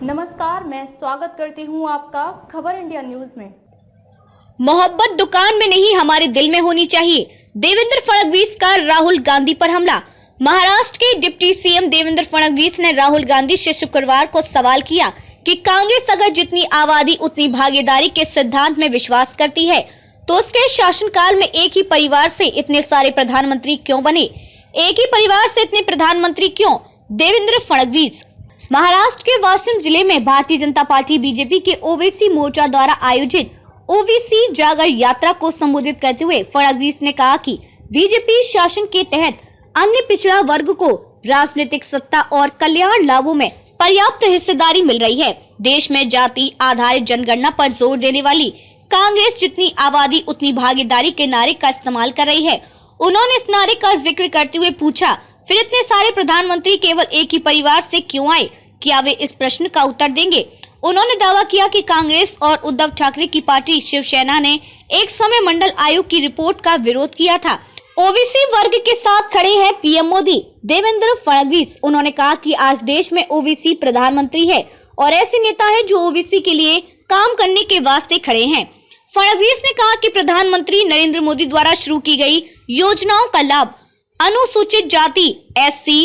नमस्कार, मैं स्वागत करती हूं आपका खबर इंडिया न्यूज में। मोहब्बत दुकान में नहीं, हमारे दिल में होनी चाहिए। देवेंद्र फडणवीस का राहुल गांधी पर हमला। महाराष्ट्र के डिप्टी सीएम देवेंद्र फडणवीस ने राहुल गांधी से शुक्रवार को सवाल किया कि कांग्रेस अगर जितनी आबादी उतनी भागीदारी के सिद्धांत में विश्वास करती है तो उसके शासनकाल में एक ही परिवार से इतने सारे प्रधानमंत्री क्यों बने? एक ही परिवार से इतने प्रधानमंत्री क्यों? देवेंद्र फडणवीस। महाराष्ट्र के वाशिम जिले में भारतीय जनता पार्टी बीजेपी के ओवैसी मोर्चा द्वारा आयोजित ओवैसी जागर यात्रा को संबोधित करते हुए फडणवीस ने कहा कि बीजेपी शासन के तहत अन्य पिछड़ा वर्ग को राजनीतिक सत्ता और कल्याण लाभों में पर्याप्त हिस्सेदारी मिल रही है। देश में जाति आधारित जनगणना पर जोर देने वाली कांग्रेस जितनी आबादी उतनी भागीदारी के नारे का इस्तेमाल कर रही है। उन्होंने इस नारे का जिक्र करते हुए पूछा, फिर इतने सारे प्रधानमंत्री केवल एक ही परिवार से क्यों आए? क्या वे इस प्रश्न का उत्तर देंगे? उन्होंने दावा किया कि कांग्रेस और उद्धव ठाकरे की पार्टी शिवसेना ने एक समय मंडल आयोग की रिपोर्ट का विरोध किया था। ओबीसी वर्ग के साथ खड़े हैं पीएम मोदी। देवेंद्र फडणवीस। उन्होंने कहा कि आज देश में ओबीसी प्रधानमंत्री है और ऐसे नेता है जो ओबीसी के लिए काम करने के वास्ते खड़े हैं। फडणवीस ने कहा कि प्रधानमंत्री नरेंद्र मोदी द्वारा शुरू की गई योजनाओं का लाभ अनुसूचित जाति एससी,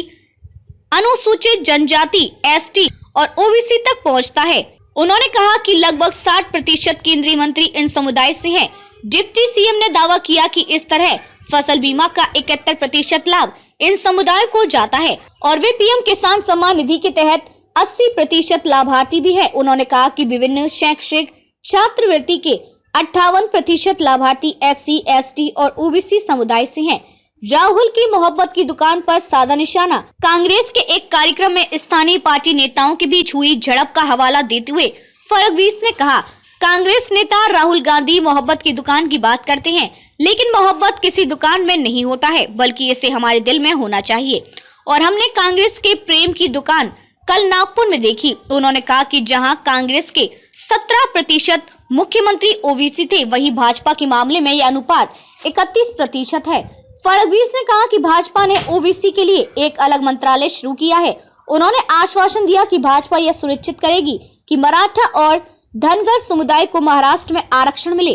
अनुसूचित जनजाति एसटी और ओबीसी तक पहुंचता है। उन्होंने कहा कि लगभग 60% केंद्रीय मंत्री इन समुदाय से हैं। डिप्टी सीएम ने दावा किया कि इस तरह फसल बीमा का 71% लाभ इन समुदायों को जाता है और वे पीएम किसान सम्मान निधि के तहत 80% लाभार्थी भी है। उन्होंने कहा कि विभिन्न शैक्षिक छात्रवृत्ति के 58% लाभार्थी एससी, एसटी और ओबीसी समुदाय से हैं। राहुल की मोहब्बत की दुकान पर साधा निशाना। कांग्रेस के एक कार्यक्रम में स्थानीय पार्टी नेताओं के बीच हुई झड़प का हवाला देते हुए फडणवीस ने कहा, कांग्रेस नेता राहुल गांधी मोहब्बत की दुकान की बात करते हैं, लेकिन मोहब्बत किसी दुकान में नहीं होता है, बल्कि इसे हमारे दिल में होना चाहिए। और हमने कांग्रेस के प्रेम की दुकान कल नागपुर में देखी। उन्होंने कहा कि जहां कांग्रेस के 17% मुख्यमंत्री ओबीसी थे, वहीं भाजपा के मामले में यह अनुपात 31% है। फडणवीस ने कहा कि भाजपा ने ओबीसी के लिए एक अलग मंत्रालय शुरू किया है। उन्होंने आश्वासन दिया कि भाजपा यह सुनिश्चित करेगी कि मराठा और धनगर समुदाय को महाराष्ट्र में आरक्षण मिले।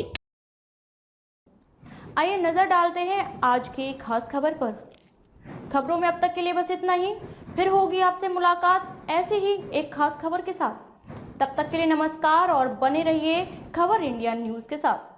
आइए नजर डालते हैं आज की खास खबर पर। खबरों में अब तक के लिए बस इतना ही। फिर होगी आपसे मुलाकात ऐसे ही एक खास खबर के साथ। तब तक के लिए नमस्कार और बने रहिए खबर इंडिया न्यूज के साथ।